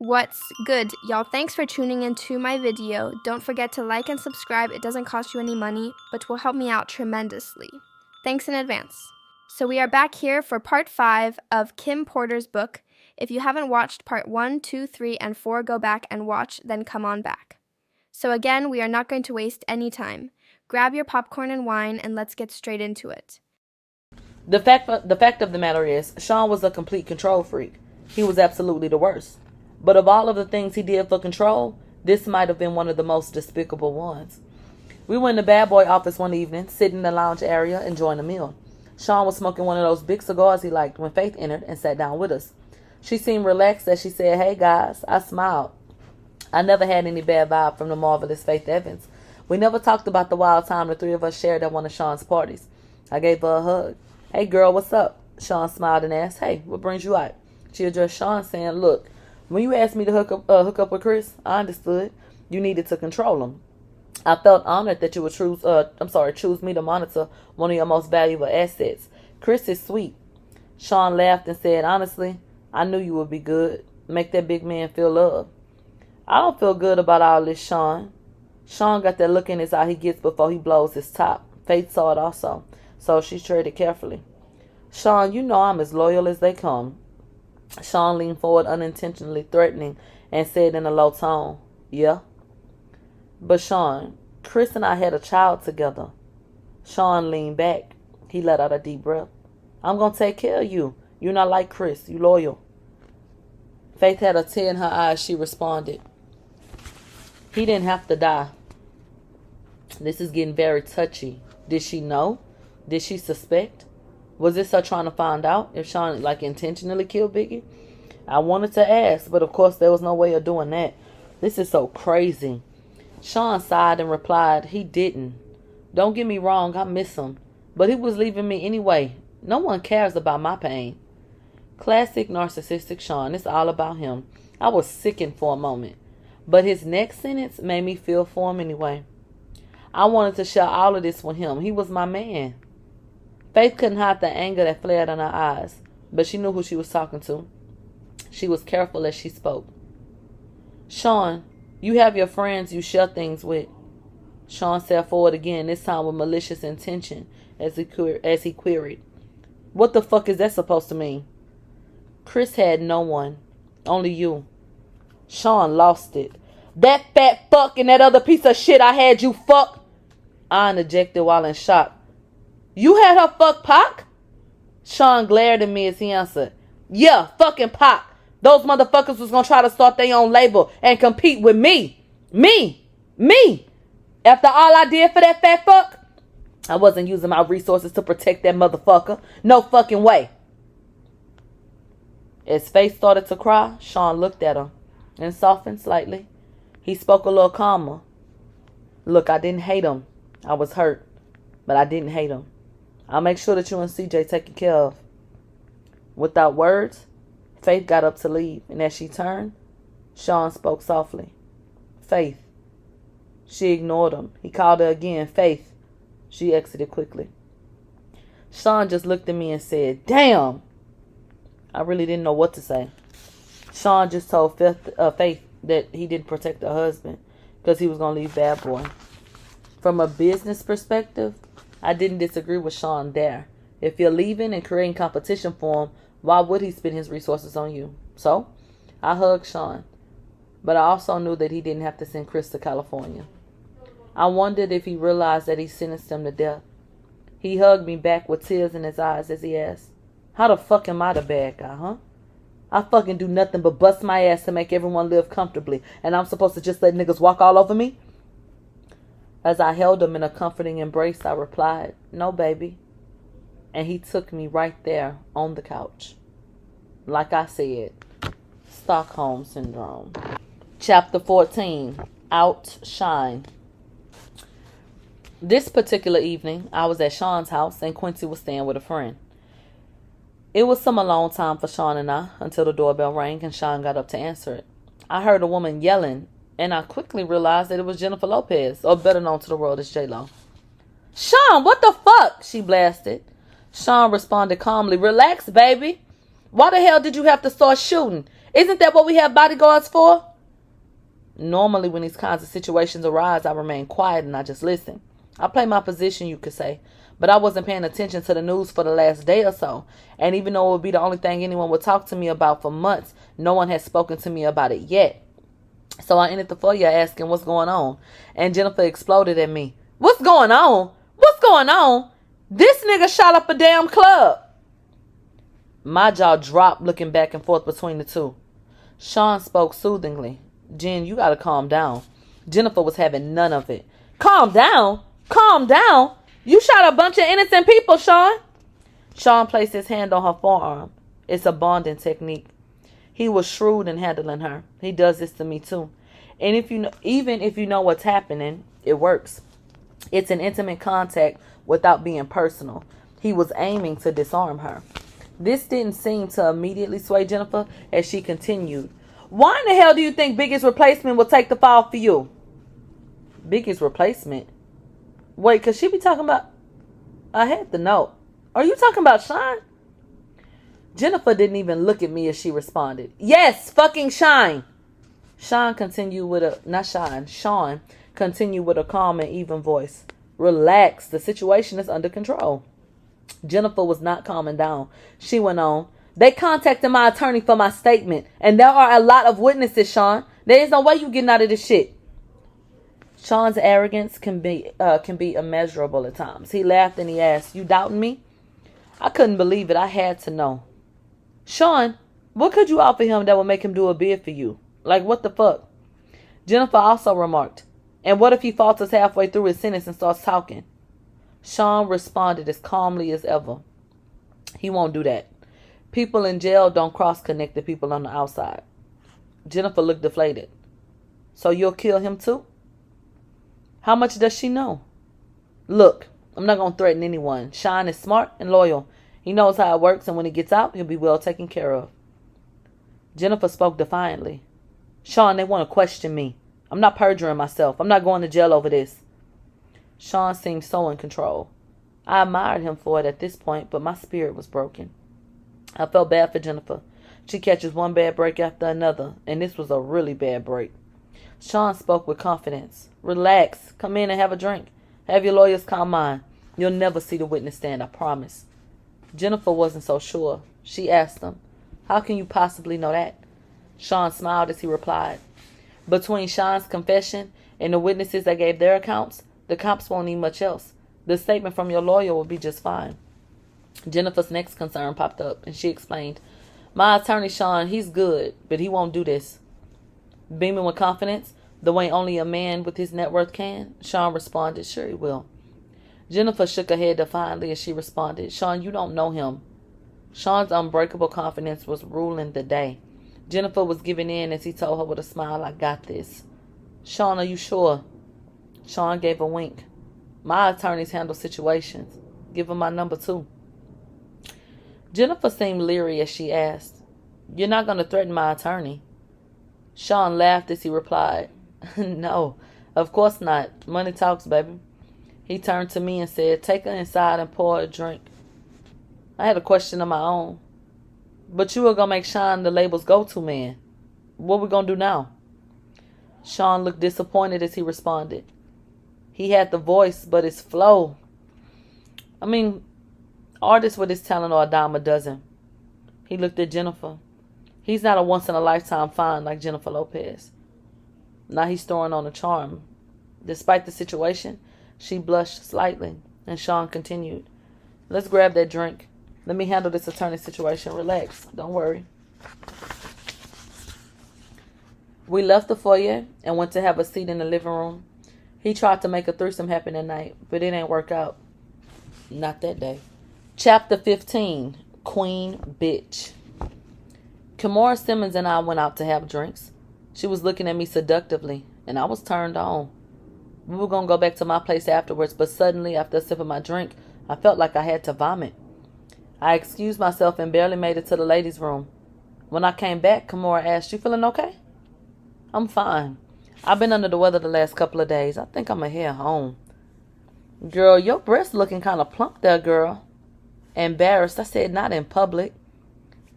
What's good, y'all? Thanks for tuning into my video. Don't forget to like and subscribe. It doesn't cost you any money, but will help me out tremendously. Thanks in advance. So we are back here for part 5 of Kim Porter's book. If you haven't watched part 1, 2, 3, and 4, go back and watch, then come on back. So again, we are not going to waste any time. Grab your popcorn and wine, and let's get straight into it. The fact of the matter is, Sean was a complete control freak. He was absolutely the worst. But of all of the things he did for control, this might have been one of the most despicable ones. We were in the bad boy office one evening, sitting in the lounge area, enjoying a meal. Sean was smoking one of those big cigars he liked when Faith entered and sat down with us. She seemed relaxed as she said, "Hey guys." I smiled. I never had any bad vibe from the marvelous Faith Evans. We never talked about the wild time the three of us shared at one of Sean's parties. I gave her a hug. "Hey girl, what's up?" Sean smiled and asked, "Hey, what brings you out?" She addressed Sean saying, "Look, when you asked me to hook up with Chris, I understood. You needed to control him. I felt honored that you would choose me to monitor one of your most valuable assets. Chris is sweet." Sean laughed and said, "Honestly, I knew you would be good. Make that big man feel love." "I don't feel good about all this, Sean." Sean got that look in his eye he gets before he blows his top. Faith saw it also, so she treaded carefully. "Sean, you know I'm as loyal as they come." Sean leaned forward, unintentionally threatening, and said in a low tone, "Yeah." "But Sean, Chris and I had a child together." Sean leaned back. He let out a deep breath. "I'm going to take care of you. You're not like Chris. You loyal." Faith had a tear in her eyes. She responded, "He didn't have to die." This is getting very touchy. Did she know? Did she suspect? Was this her trying to find out if Sean intentionally killed Biggie? I wanted to ask, but of course there was no way of doing that. This is so crazy. Sean sighed and replied, "He didn't. Don't get me wrong, I miss him. But he was leaving me anyway. No one cares about my pain." Classic narcissistic Sean. It's all about him. I was sickened for a moment. But his next sentence made me feel for him anyway. I wanted to share all of this with him. He was my man. Faith couldn't hide the anger that flared in her eyes, but she knew who she was talking to. She was careful as she spoke. "Sean, you have your friends you share things with." Sean sat forward again, this time with malicious intention, as he queried, "What the fuck is that supposed to mean?" "Chris had no one. Only you." Sean lost it. "That fat fuck and that other piece of shit I had you fuck?" I interjected while in shock. "You had her fuck Pac?" Sean glared at me as he answered, "Yeah, fucking Pac. Those motherfuckers was gonna try to start their own label and compete with me. Me. After all I did for that fat fuck, I wasn't using my resources to protect that motherfucker. No fucking way." As Faith started to cry, Sean looked at her and softened slightly. He spoke a little calmer. "Look, I didn't hate him. I was hurt, but I didn't hate him. I'll make sure that you and CJ taken care of." Without words, Faith got up to leave, and as she turned, Sean spoke softly. "Faith." She ignored him. He called her again, "Faith." She exited quickly. Sean just looked at me and said, "Damn." I really didn't know what to say. Sean just told Faith that he didn't protect her husband because he was going to leave Bad Boy. From a business perspective, I didn't disagree with Sean there. If you're leaving and creating competition for him, why would he spend his resources on you? So, I hugged Sean. But I also knew that he didn't have to send Chris to California. I wondered if he realized that he sentenced him to death. He hugged me back with tears in his eyes as he asked, "How the fuck am I the bad guy, huh? I fucking do nothing but bust my ass to make everyone live comfortably, and I'm supposed to just let niggas walk all over me?" As I held him in a comforting embrace, I replied, "No, baby." And he took me right there on the couch. Like I said, Stockholm Syndrome. Chapter 14, Outshine. This particular evening, I was at Sean's house and Quincy was staying with a friend. It was some alone time for Sean and I until the doorbell rang and Sean got up to answer it. I heard a woman yelling, and I quickly realized that it was Jennifer Lopez, or better known to the world as J-Lo. "Sean, what the fuck?" she blasted. Sean responded calmly, "Relax, baby. Why the hell did you have to start shooting? Isn't that what we have bodyguards for? Normally, when these kinds of situations arise, I remain quiet and I just listen. I play my position, you could say. But I wasn't paying attention to the news for the last day or so. And even though it would be the only thing anyone would talk to me about for months, no one has spoken to me about it yet. So I entered the foyer asking what's going on. And Jennifer exploded at me. What's going on? What's going on? This nigga shot up a damn club. My jaw dropped looking back and forth between the two. Sean spoke soothingly. Jen, you gotta calm down. Jennifer was having none of it. Calm down? Calm down? You shot a bunch of innocent people, Sean. Sean placed his hand on her forearm. It's a bonding technique. He was shrewd in handling her. He does this to me too. And even if you know what's happening, it works. It's an intimate contact without being personal. He was aiming to disarm her. This didn't seem to immediately sway Jennifer as she continued. Why in the hell do you think Biggie's replacement will take the fall for you? Biggie's replacement? Wait, cause she be talking about... I had the note. Are you talking about Shine? Jennifer didn't even look at me as she responded. Yes, fucking Shine. Sean continued with a calm and even voice. Relax, the situation is under control. Jennifer was not calming down. She went on. They contacted my attorney for my statement, and there are a lot of witnesses, Sean. There is no way you getting out of this shit. Sean's arrogance can be immeasurable at times. He laughed and he asked, you doubting me? I couldn't believe it. I had to know. Sean, what could you offer him that would make him do a bid for you? Like, what the fuck? Jennifer also remarked, and what if he falters halfway through his sentence and starts talking? Sean responded as calmly as ever. He won't do that. People in jail don't cross-connect the people on the outside. Jennifer looked deflated. So you'll kill him too? How much does she know? Look, I'm not going to threaten anyone. Sean is smart and loyal. He knows how it works, and when he gets out, he'll be well taken care of. Jennifer spoke defiantly. Sean, they want to question me. I'm not perjuring myself. I'm not going to jail over this. Sean seemed so in control. I admired him for it at this point, but my spirit was broken. I felt bad for Jennifer. She catches one bad break after another, and this was a really bad break. Sean spoke with confidence. Relax. Come in and have a drink. Have your lawyers call mine. You'll never see the witness stand, I promise. Jennifer wasn't so sure. She asked him, how can you possibly know that? Sean smiled as he replied, between Sean's confession and the witnesses that gave their accounts, the cops won't need much else. The statement from your lawyer will be just fine. Jennifer's next concern popped up, and she explained, my attorney, Sean, he's good, but he won't do this. Beaming with confidence, the way only a man with his net worth can, Sean responded, sure he will. Jennifer shook her head defiantly as she responded, Sean, you don't know him. Sean's unbreakable confidence was ruling the day. Jennifer was giving in as he told her with a smile, I got this. Sean, are you sure? Sean gave a wink. My attorneys handle situations. Give him my number too. Jennifer seemed leery as she asked, you're not going to threaten my attorney? Sean laughed as he replied, no, of course not. Money talks, baby. He turned to me and said, take her inside and pour her a drink. I had a question of my own. But you were going to make Sean the label's go-to man. What we going to do now? Sean looked disappointed as he responded. He had the voice, but his flow. I mean, artists with his talent are a dime a dozen. He looked at Jennifer. He's not a once-in-a-lifetime find like Jennifer Lopez. Now he's throwing on a charm. Despite the situation, she blushed slightly, and Sean continued. Let's grab that drink. Let me handle this attorney situation. Relax. Don't worry. We left the foyer and went to have a seat in the living room. He tried to make a threesome happen that night, but it didn't work out. Not that day. Chapter 15. Queen Bitch. Kimora Simmons and I went out to have drinks. She was looking at me seductively, and I was turned on. We were going to go back to my place afterwards, but suddenly, after a sip of my drink, I felt like I had to vomit. I excused myself and barely made it to the ladies' room. When I came back, Kimora asked, you feeling okay? I'm fine. I've been under the weather the last couple of days. I think I'm going to head home. Girl, your breasts looking kind of plump there, girl. Embarrassed, I said, not in public.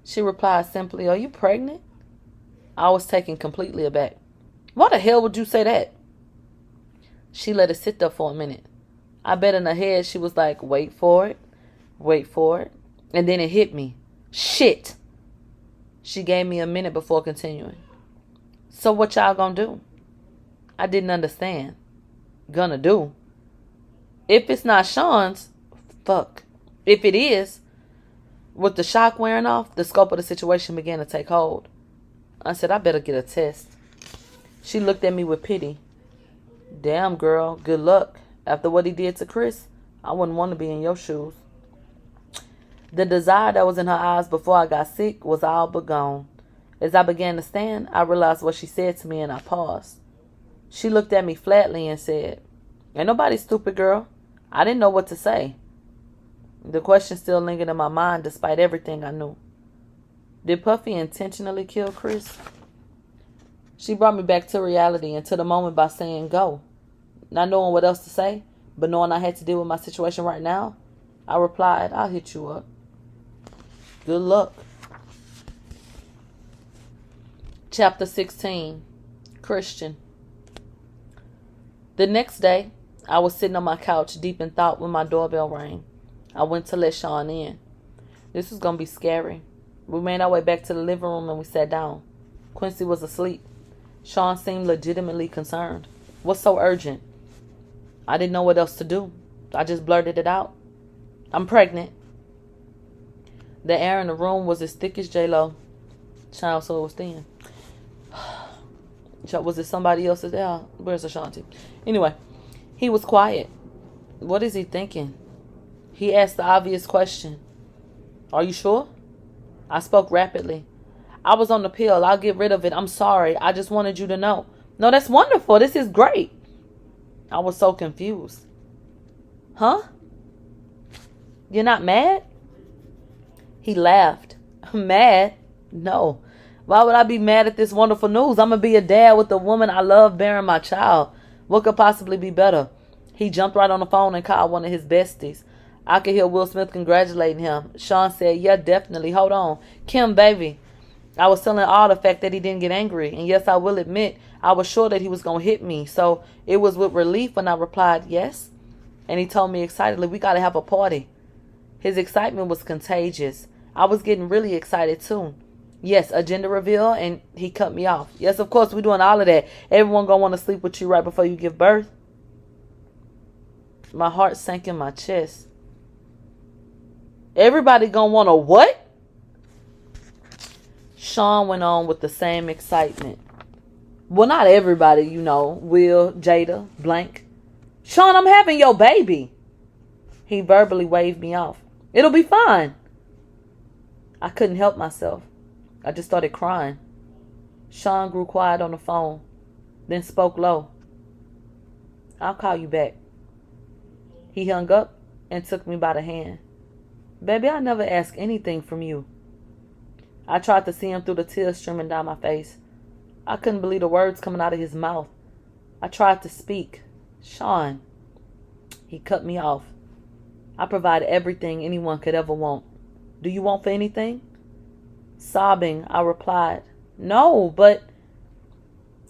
She replied simply, are you pregnant? I was taken completely aback. Why the hell would you say that? She let it sit there for a minute. I bet in her head she was like, wait for it. And then it hit me. Shit. She gave me a minute before continuing. So what y'all gonna do? I didn't understand. Gonna do? If it's not Sean's, fuck. If it is, with the shock wearing off, the scope of the situation began to take hold. I said, I better get a test. She looked at me with pity. Damn, girl, good luck. After what he did to Chris, I wouldn't want to be in your shoes. The desire that was in her eyes before I got sick was all but gone. As I began to stand, I realized what she said to me and I paused. She looked at me flatly and said, ain't nobody stupid, girl. I didn't know what to say. The question still lingered in my mind despite everything I knew. Did Puffy intentionally kill Chris? She brought me back to reality and to the moment by saying, go. Not knowing what else to say, but knowing I had to deal with my situation right now, I replied, I'll hit you up. Good luck. Chapter 16. Christian. The next day, I was sitting on my couch deep in thought when my doorbell rang. I went to let Sean in. This was going to be scary. We made our way back to the living room and we sat down. Quincy was asleep. Sean seemed legitimately concerned. What's so urgent? I didn't know what else to do. I just blurted it out. I'm pregnant. The air in the room was as thick as J-Lo. Child, so it was thin. Was it somebody else's there? Where's Ashanti? Anyway, he was quiet. What is he thinking? He asked the obvious question. Are you sure? I spoke rapidly. I was on the pill. I'll get rid of it. I'm sorry. I just wanted you to know. No, that's wonderful. This is great. I was so confused. Huh? You're not mad? He laughed. Mad? No. Why would I be mad at this wonderful news? I'm going to be a dad with the woman I love bearing my child. What could possibly be better? He jumped right on the phone and called one of his besties. I could hear Will Smith congratulating him. Sean said, yeah, definitely. Hold on. Kim, baby. I was telling all the fact that he didn't get angry. And yes, I will admit, I was sure that he was going to hit me. So it was with relief when I replied, yes. And he told me excitedly, we got to have a party. His excitement was contagious. I was getting really excited too. Yes, a gender reveal, and he cut me off. Yes, of course, we're doing all of that. Everyone going to want to sleep with you right before you give birth. My heart sank in my chest. Everybody going to want to what? Sean went on with the same excitement. Well, not everybody, you know. Will, Jada, blank. Sean, I'm having your baby. He verbally waved me off. It'll be fine. I couldn't help myself. I just started crying. Sean grew quiet on the phone, then spoke low. I'll call you back. He hung up and took me by the hand. Baby, I never ask anything from you. I tried to see him through the tears streaming down my face. I couldn't believe the words coming out of his mouth. I tried to speak. Sean. He cut me off. I provide everything anyone could ever want. Do you want for anything? Sobbing, I replied, no, but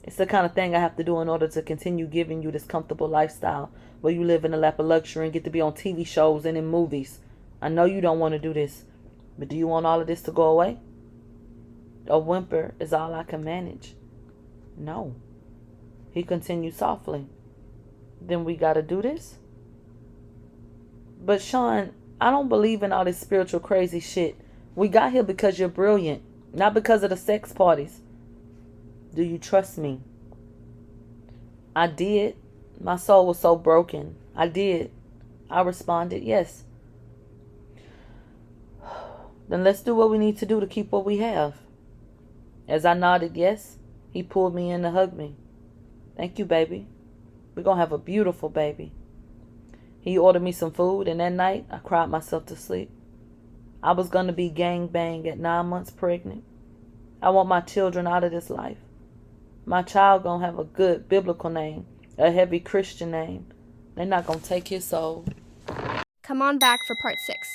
it's the kind of thing I have to do in order to continue giving you this comfortable lifestyle where you live in a lap of luxury and get to be on TV shows and in movies. I know you don't want to do this, but do you want all of this to go away? A whimper is all I can manage. No. He continued softly. Then we gotta do this? But Sean, I don't believe in all this spiritual crazy shit. We got here because you're brilliant, not because of the sex parties. Do you trust me? I did. My soul was so broken. I did. I responded, yes. Then let's do what we need to do to keep what we have. As I nodded yes, he pulled me in to hug me. Thank you, baby. We're going to have a beautiful baby. He ordered me some food, and that night, I cried myself to sleep. I was going to be gangbang at 9 months pregnant. I want my children out of this life. My child going to have a good biblical name, a heavy Christian name. They're not going to take his soul. Come on back for part 6.